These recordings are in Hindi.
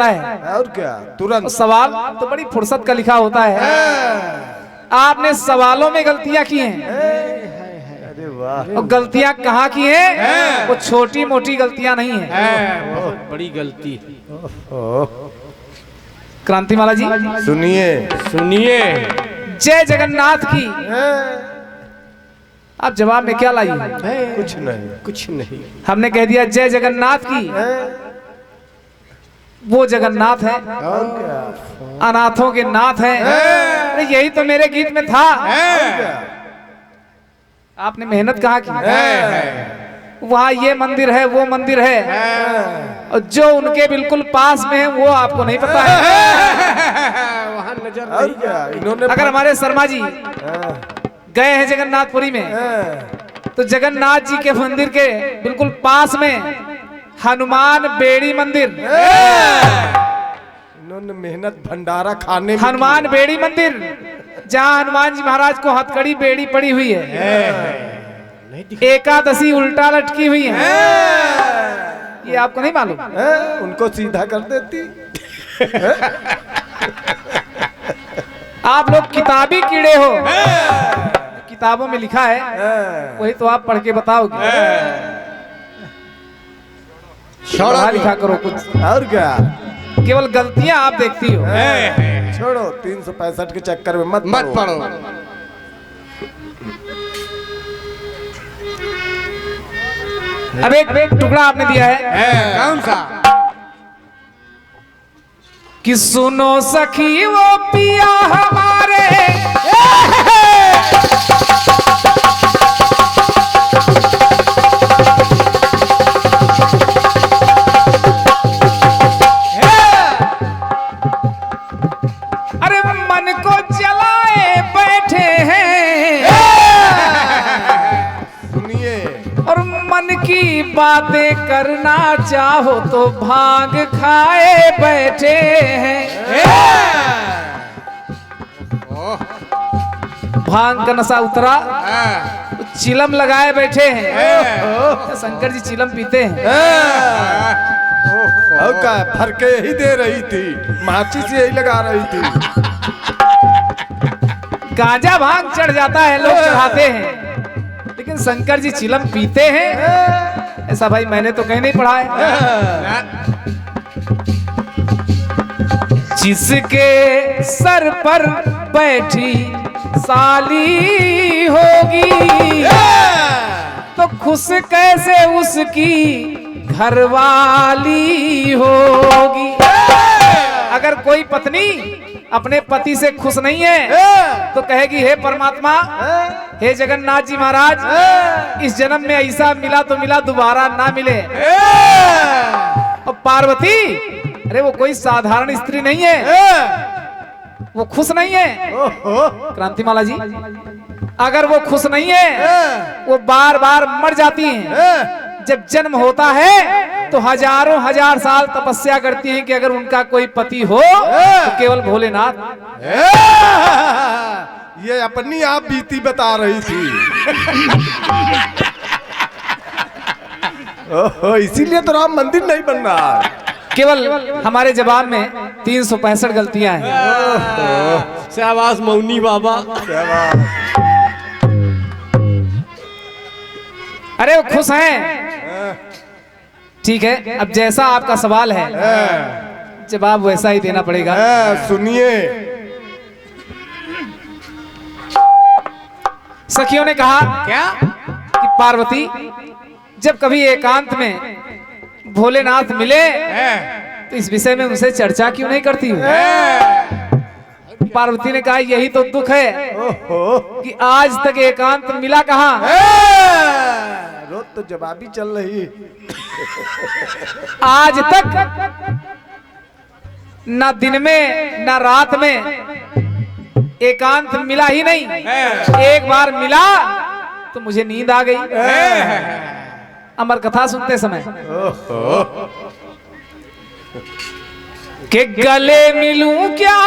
है और क्या तुरंत सवाल तो बड़ी फुर्सत का लिखा होता है। आपने सवालों में गलतियां की हैं। अरे वाह और गलतियां कहाँ की हैं? वो छोटी मोटी गलतियां नहीं है, बहुत बड़ी गलती। क्रांतिमाला जी सुनिए सुनिए, जय जगन्नाथ की आप जवाब में क्या लाई? कुछ नहीं कुछ नहीं। हमने कह दिया जय जगन्नाथ की, वो जगन्नाथ है, और क्या अनाथों के नाथ हैं। अरे यही तो मेरे गीत में था। आपने मेहनत कहाँ की? वहाँ ये मंदिर है, वो मंदिर है, और जो उनके बिल्कुल पास में है वो आपको नहीं पता है। वहाँ नजर और नहीं। क्या इन्होंने अगर हमारे शर्मा जी गए हैं जगन्नाथपुरी में, तो जगन्नाथ जी के मंदिर के बिल्कुल पास में हनुमान बेड़ी मंदिर, इन्होंने मेहनत भंडारा खाने में हनुमान बेड़ी मंदिर, जहाँ हनुमान जी महाराज को हथकड़ी बेड़ी पड़ी हुई है, नहीं दिख। एकादशी उल्टा लटकी हुई है। ये आपको नहीं मालूम? उनको सीधा कर देती। आप लोग किताबी कीड़े हो, किताबों में लिखा है वही तो आप पढ़ के बताओगे। पढ़ा लिखा करो कुछ, और क्या केवल गलतियां आप देखती हो। छोड़ो 365 के चक्कर में मत मत पढ़ो। अब एक टुकड़ा आपने दिया है कौन सा? कि सुनो सखी वो पिया हमारे, अरे मन को जलाए बैठे हैं, सुनिए और मन की बातें करना चाहो तो भांग खाए बैठे हैं। भांग का नशा उतरा तो चिलम लगाए बैठे हैं। शंकर जी चिलम पीते हैं। और क्या फरके यही दे रही थी, माचिस यही लगा रही थी। गांजा भांग चढ़ जाता है, लोग चढ़ाते हैं, लेकिन शंकर जी चिलम पीते हैं। ऐसा भाई मैंने तो कहीं नहीं पढ़ा है। जिसके सर पर बैठी साली होगी, तो खुश कैसे उसकी घरवाली होगी। अगर कोई पत्नी अपने पति से खुश नहीं है तो कहेगी हे परमात्मा, हे जगन्नाथ जी महाराज, इस जन्म में ऐसा मिला तो मिला, दोबारा ना मिले। और पार्वती, अरे वो कोई साधारण स्त्री नहीं है, वो खुश नहीं है। क्रांतिमाला जी, अगर वो खुश नहीं है, वो बार बार मर जाती हैं। जब जन्म होता है तो हजारों हजार साल तपस्या करती हैं कि अगर उनका कोई पति हो तो केवल भोलेनाथ। ये अपनी आप बीती बता रही थी। ओहो, इसीलिए तो राम मंदिर नहीं बन रहा। केवल हमारे जवाब में 365 गलतियां हैं। शाबाश मौनी बाबा। अरे वो खुश हैं, ठीक है। अब जैसा आपका सवाल है जवाब वैसा ही देना पड़ेगा। सुनिए सखियों ने कहा क्या? कि पार्वती, जब कभी एकांत में भोलेनाथ मिले तो इस विषय में उनसे चर्चा क्यों नहीं करती हूँ? पार्वती ने कहा यही तो दुख है कि आज तक एकांत मिला कहाँ। रोज तो जवाबी चल रही। आज तक न दिन में न रात में एकांत मिला ही नहीं। एक बार मिला तो मुझे नींद आ गई अमर कथा सुनते समय। के गले मिलूं क्या,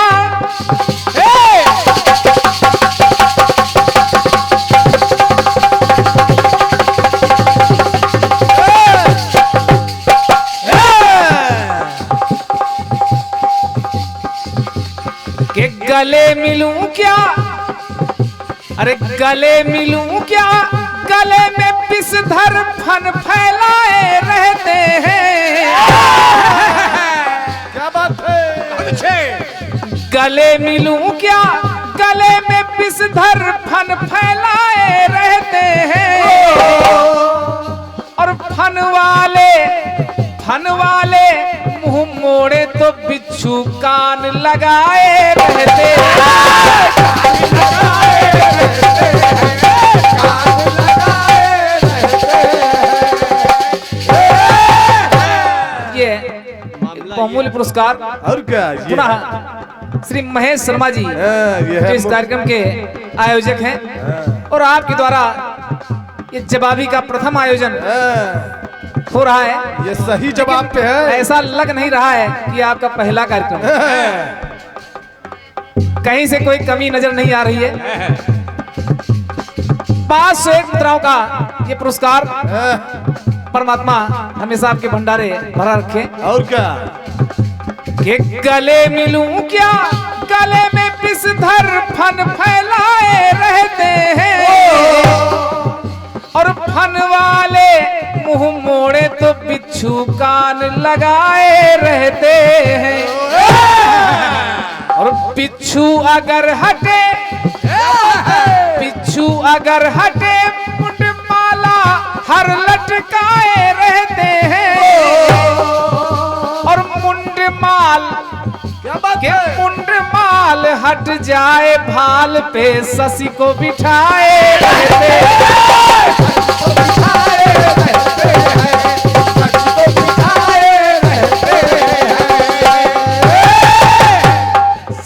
गले मिलूं क्या, अरे गले मिलूं क्या, गले में विषधर फन फैलाए रहते हैं। क्या बात है। गले मिलूं क्या, गले में विषधर फन फैलाए रहते हैं। और फन वाले मुंह मोड़े तो बिच्छू कान लगाए रहते ये बहुमूल्य पुरस्कार और क्या ये पुनः श्री महेश शर्मा जी ये जो है इस कार्यक्रम के आयोजक हैं और आपके द्वारा ये जवाबी का प्रथम आयोजन हो रहा है। ये सही जवाब पे है। ऐसा लग नहीं रहा है कि आपका पहला कार्यक्रम है। कहीं से कोई कमी नजर नहीं आ रही है। 501 मुद्राओं का ये पुरस्कार परमात्मा हमेशा आपके भंडारे भरा रखे। और क्या कि गले मिलूं क्या, गले में विषधर फन फैलाए रहते हैं। और फन वाले मुंह मोड़े तो बिच्छू कान लगाए रहते हैं। और बिच्छू अगर हटे, बिच्छू अगर हटे, मुंड माला हर लटकाए रहते हैं। और मुंड माल, क्या बात के है। मुंड माल हट जाए, भाल पे शशि को बिठाए रहते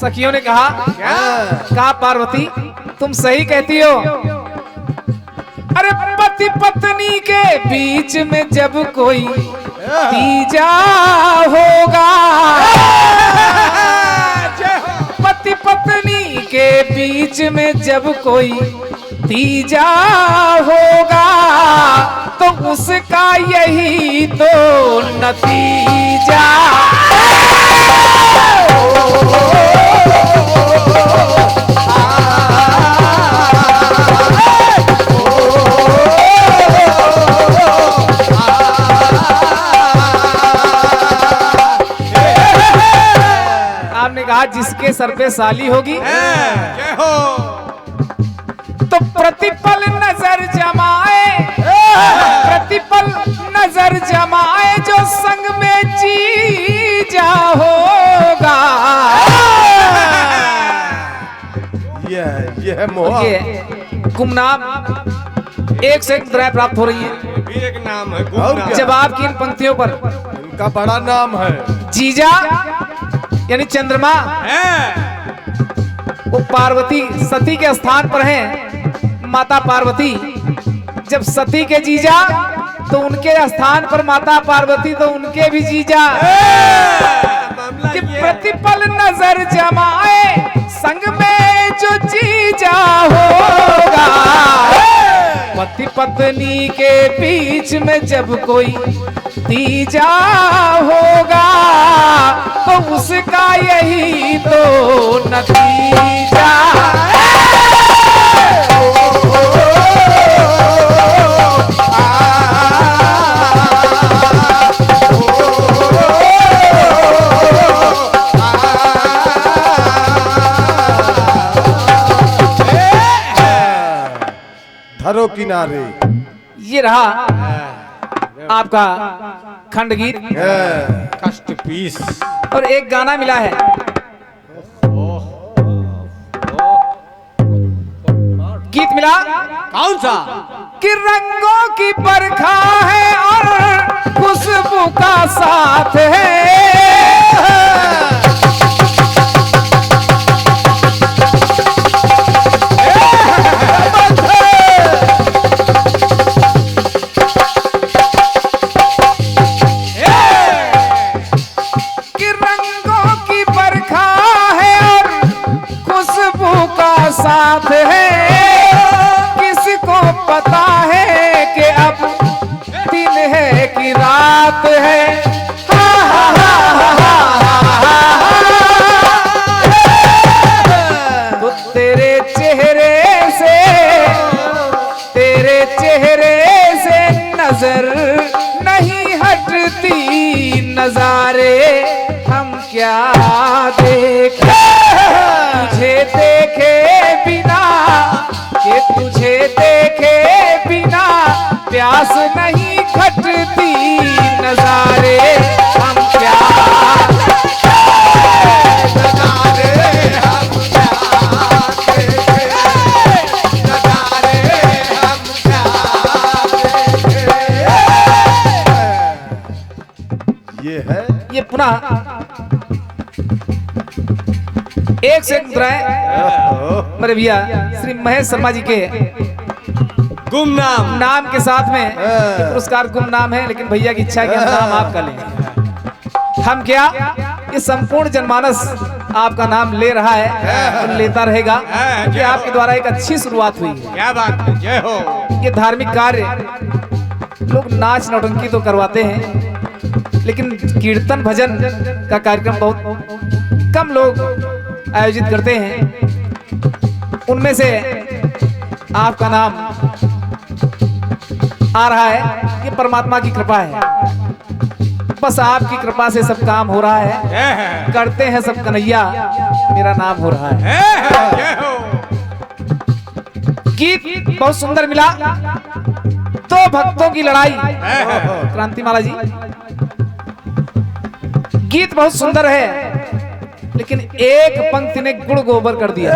सखियों ने कहा पार्वती तुम सही कहती हो। अरे पति पत्नी के बीच में जब कोई तीजा होगा, पति पत्नी के बीच में जब कोई तीजा होगा, तो उसका यही तो नतीजा। आपने कहा जिसके सर पे साली होगी तो प्रतिपल नजर जमाए, प्रतिपल नजर जमाए, जो संग में जीजा होगा। ये है मोह। ये गुमनाम एक से एक मुद्राएं प्राप्त हो रही है। भी एक नाम है और क्या? जवाब की इन पंक्तियों पर इनका बड़ा नाम है। जीजा यानी चंद्रमा, वो पार्वती सती के स्थान पर हैं। माता पार्वती जब सती के जीजा तो उनके स्थान पर माता पार्वती तो उनके भी जीजा। कि प्रतिपल नजर जमाए, संग में जो जीजा होगा। पति पत्नी के बीच में जब कोई तीजा होगा, तो उसका यही तो नतीजा। धरो किनारे। ये रहा आपका खंड गीत कष्ट पीस। और एक गाना मिला है। गीत मिला कौन सा? कि रंगों की बरखा है और खुशबू का साथ है। साथ है किसको पता है कि अब दिन है कि रात है। क्या देखे तुझे देखे बिना, कि तुझे देखे बिना प्यास नहीं घटती, नजारे हम क्या ये है ये पुनः एक से मुद्राएं मेरे भैया श्री महेश शर्मा जी के गुमनाम नाम के साथ में ये पुरस्कार गुमनाम है, लेकिन भैया की इच्छा है कि हम नाम आपका लें। हम क्या, ये संपूर्ण जनमानस आपका नाम ले रहा है और लेता रहेगा, क्योंकि आपके द्वारा एक अच्छी शुरुआत हुई है। क्या बात है, जय हो। ये धार्मिक कार्य लोग नाच नौटंकी तो करवाते हैं, लेकिन कीर्तन भजन का कार्यक्रम बहुत कम लोग आयोजित करते हैं। उनमें से आपका नाम आ रहा है, ये परमात्मा की कृपा है। बस आपकी कृपा से सब काम हो रहा है, करते हैं सब कन्हैया, मेरा नाम हो रहा है। जय हो। गीत बहुत सुंदर मिला, दो भक्तों की लड़ाई, क्रांतिमाला जी गीत बहुत सुंदर है, लेकिन एक पंक्ति ने गुड़ गोबर कर दिया।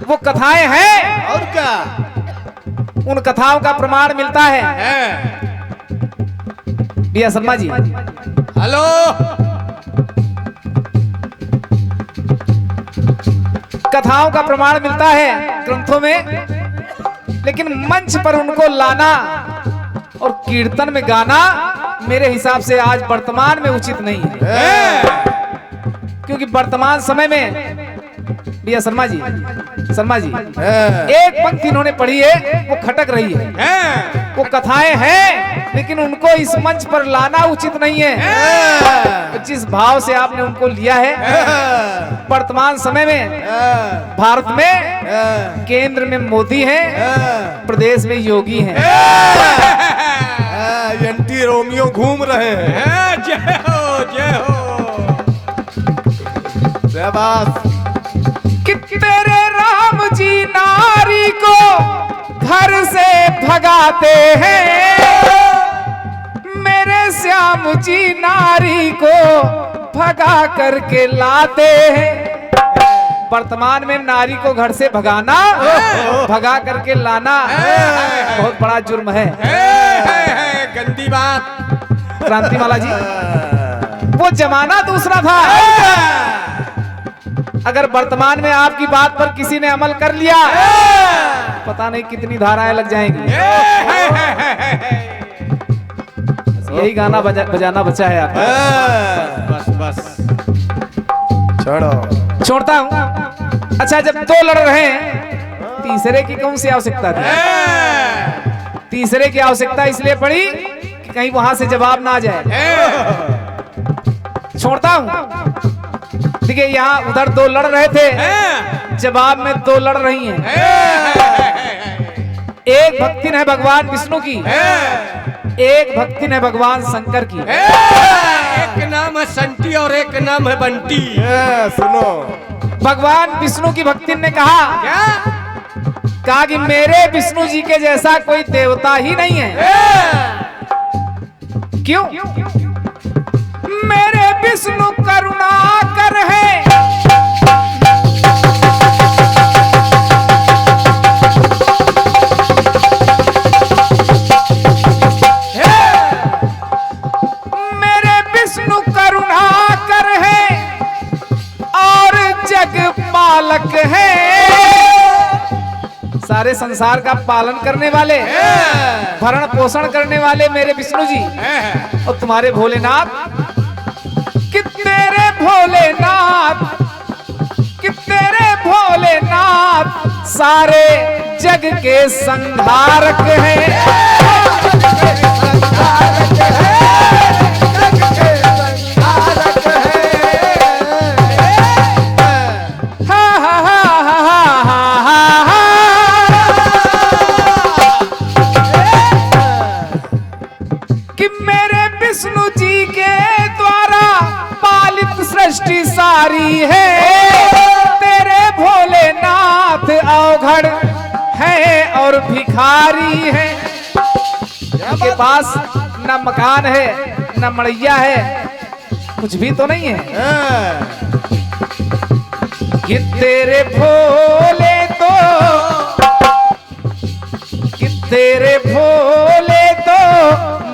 वो कथाएं हैं और क्या, उन कथाओं का प्रमाण मिलता है। बिया शर्मा जी हेलो, कथाओं का प्रमाण मिलता है ग्रंथों में, लेकिन मंच पर उनको लाना और कीर्तन में गाना मेरे हिसाब से आज वर्तमान में उचित नहीं है। क्योंकि वर्तमान समय में बिया शर्मा जी एक पंक्ति इन्होंने पढ़ी है, वो खटक रही है। वो कथाएं हैं, लेकिन उनको इस मंच पर लाना उचित नहीं है। जिस भाव से आपने उनको लिया है, वर्तमान समय में भारत में केंद्र में मोदी हैं, प्रदेश में योगी हैं। एंटी रोमियो घूम रहे हैं। जय हो, जय हो। शाबाश। कि तेरे राम जी नारी को घर से भगाते हैं, मेरे श्याम जी नारी को भगा करके लाते हैं। वर्तमान में नारी को घर से भगाना, भगा करके लाना बहुत बड़ा जुर्म है। गंदी बात। क्रांतिमाला जी, वो जमाना दूसरा था। अगर वर्तमान में आपकी बात पर किसी ने अमल कर लिया, पता नहीं कितनी धाराएं लग जाएंगी। यही गाना बजाना बचा है आपका। बस बस छोड़ो, छोड़ता हूं। अच्छा, जब दो लड़ रहे हैं, तीसरे की कौन सी आवश्यकता थी? तीसरे की आवश्यकता इसलिए पड़ी कि कहीं वहां से जवाब ना आ जाए। छोड़ता हूं। देखिए, यहाँ उधर दो लड़ रहे थे, जवाब में दो लड़ रही हैं। एक भक्ति है भगवान विष्णु की, एक भक्ति है भगवान शंकर की। एक नाम है संटी और एक नाम है बंटी। सुनो, भगवान विष्णु की भक्ति ने कहा कि मेरे विष्णु जी के जैसा कोई देवता ही नहीं है। क्यों? मेरे विष्णु करुणाकर है, मेरे विष्णु करुणाकर है और जग पालक है। सारे संसार का पालन करने वाले, भरण पोषण करने वाले मेरे विष्णु जी। और तुम्हारे भोलेनाथ, कि तेरे भोलेनाथ, कि तेरे भोलेनाथ सारे जग के संहारक हैं। कि मेरे विष्णु जी के द्वारा सृष्टि सारी है, तेरे भोलेनाथ अवघड़ है और भिखारी है। इनके पास न मकान है न मड़ैया है, कुछ भी तो नहीं है। कि तेरे भोले तो, कि तेरे भोले तो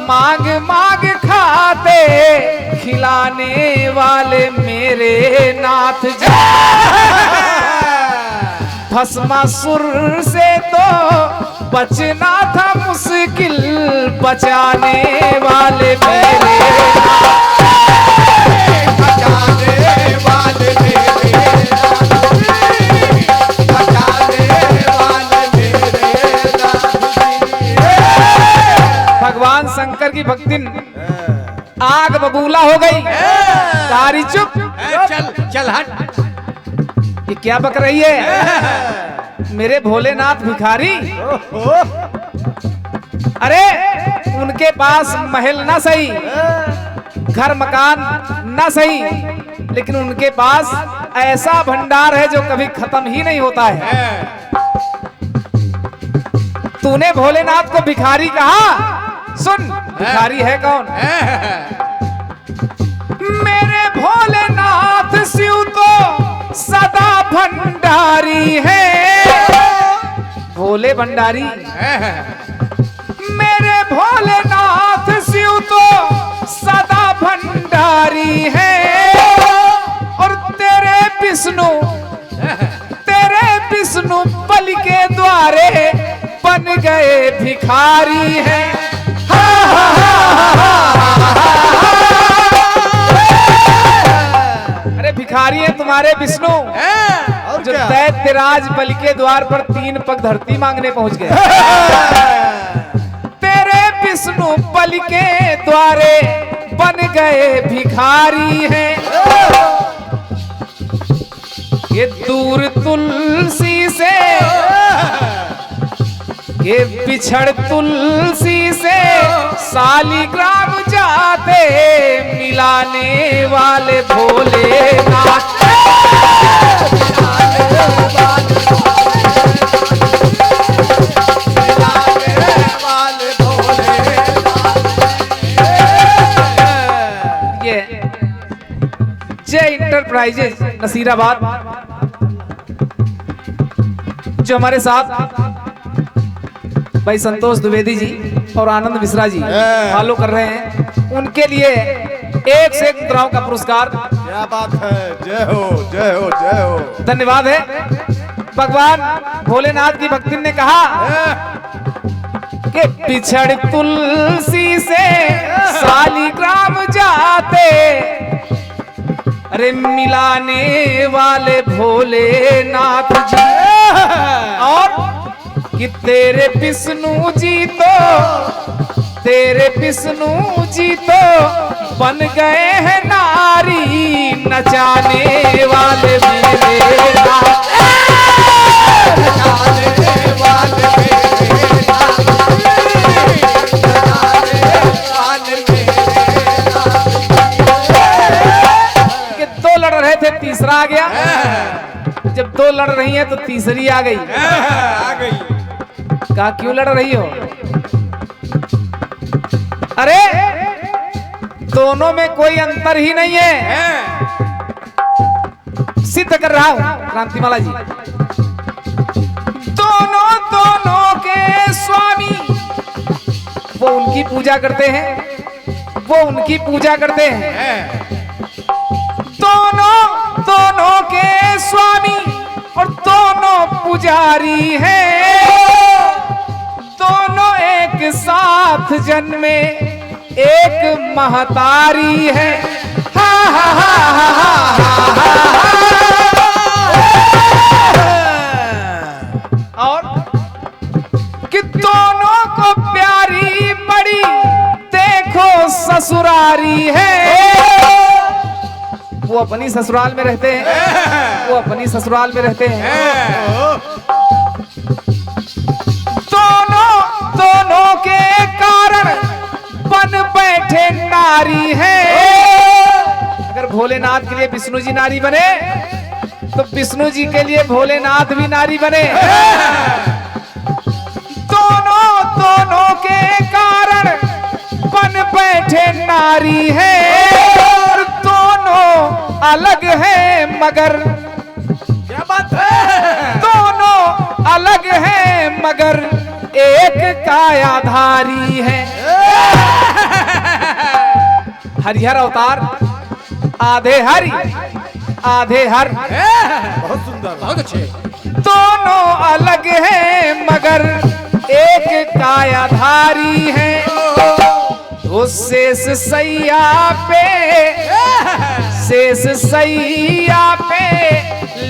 मांग मांग खाते, खिलाने वाले मेरे नाथ जी। भस्मासुर से तो बचना था मुश्किल, बचाने वाले मेरे भगवान शंकर की भक्ति आग बबूला हो गई। कारी चुप, चल चल हट। ये क्या बक रही है? मेरे भोलेनाथ भिखारी, अरे उनके पास महल ना सही, घर मकान ना सही, लेकिन उनके पास ऐसा भंडार है जो कभी खत्म ही नहीं होता है। तूने भोलेनाथ को भिखारी कहा, सुन भिखारी है कौन? मेरे भोलेनाथ शिव तो सदा भंडारी है, भोले भंडारी। मेरे भोलेनाथ शिव तो सदा भंडारी है, और तेरे विष्णु बलि के द्वारे बन गए भिखारी है। अरे भिखारी है तुम्हारे विष्णु, जो दैत्यराज बलि के द्वार पर 3 पग धरती मांगने पहुंच गए। तेरे विष्णु बलि के द्वारे बन गए भिखारी हैं। ये दूर तुलसी से, ये बिछड़ तुलसी से सालिग्राम जाते, मिलाने वाले भोलेनाथ। ये जय इंटरप्राइजेज नसीराबाद जो हमारे साथ भाई संतोष द्विवेदी जी और आनंद मिश्रा जी फॉलो कर रहे हैं, उनके लिए 1 से 1 मुद्राओं का पुरस्कार। क्या बात है, जय हो जय हो जय हो। धन्यवाद है। भगवान भोलेनाथ की भक्ति ने कहा कि बिछड़ तुलसी से सालिग्राम जाते, अरे मिलाने वाले भोलेनाथ जी। और कि तेरे विष्णु जी तो, तेरे विष्णु जी तो बन गए हैं नारी, नचाने वाले मेरे नाथ। कि 2 लड़ रहे थे, तीसरा आ गया। जब 2 लड़ रही हैं तो तीसरी आ गई। कहा क्यों लड़ रही हो? अरे दोनों में कोई अंतर ही नहीं है, सिद्ध कर रहा हूं क्रांतिमाला जी। दोनों के स्वामी, वो उनकी पूजा करते हैं, वो उनकी पूजा करते हैं। दोनों के स्वामी और दोनों पुजारी हैं, दोनों एक साथ जन्मे एक महतारी है। हा हा हा हा हा हा। और कि दोनों को प्यारी बड़ी देखो ससुरारी है। वो अपनी ससुराल में रहते हैं, वो अपनी ससुराल में रहते हैं। दोनों के कारण बन बैठे नारी है। अगर भोलेनाथ के लिए विष्णु जी नारी बने तो विष्णु जी के लिए भोलेनाथ भी नारी बने। दोनों दोनों के कारण बन बैठे नारी है और दोनों अलग है मगर क्या बात है? दोनों अलग है मगर एक कायाधारी है। हरिहर अवतार आधे हरि आधे हर, बहुत सुंदर। बहुत अच्छे। दोनों अलग है मगर एक कायाधारी है। वो शेष सैया पे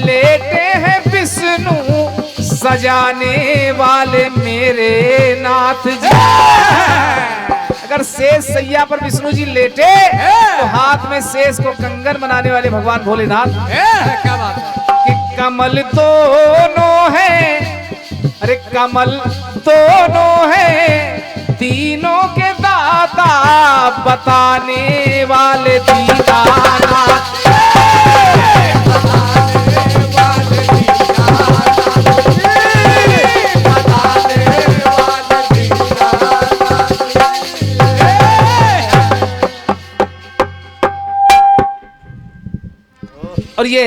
लेटे हैं विष्णु सजाने वाले मेरे नाथ जी। अगर शेष सैया पर विष्णु जी लेटे तो हाथ में शेष को कंगन बनाने वाले भगवान भोलेनाथ। क्या बात है? कि कमल दोनों है, अरे कमल दोनों है, तीनों के दाता बताने वाले दीनानाथ। और ये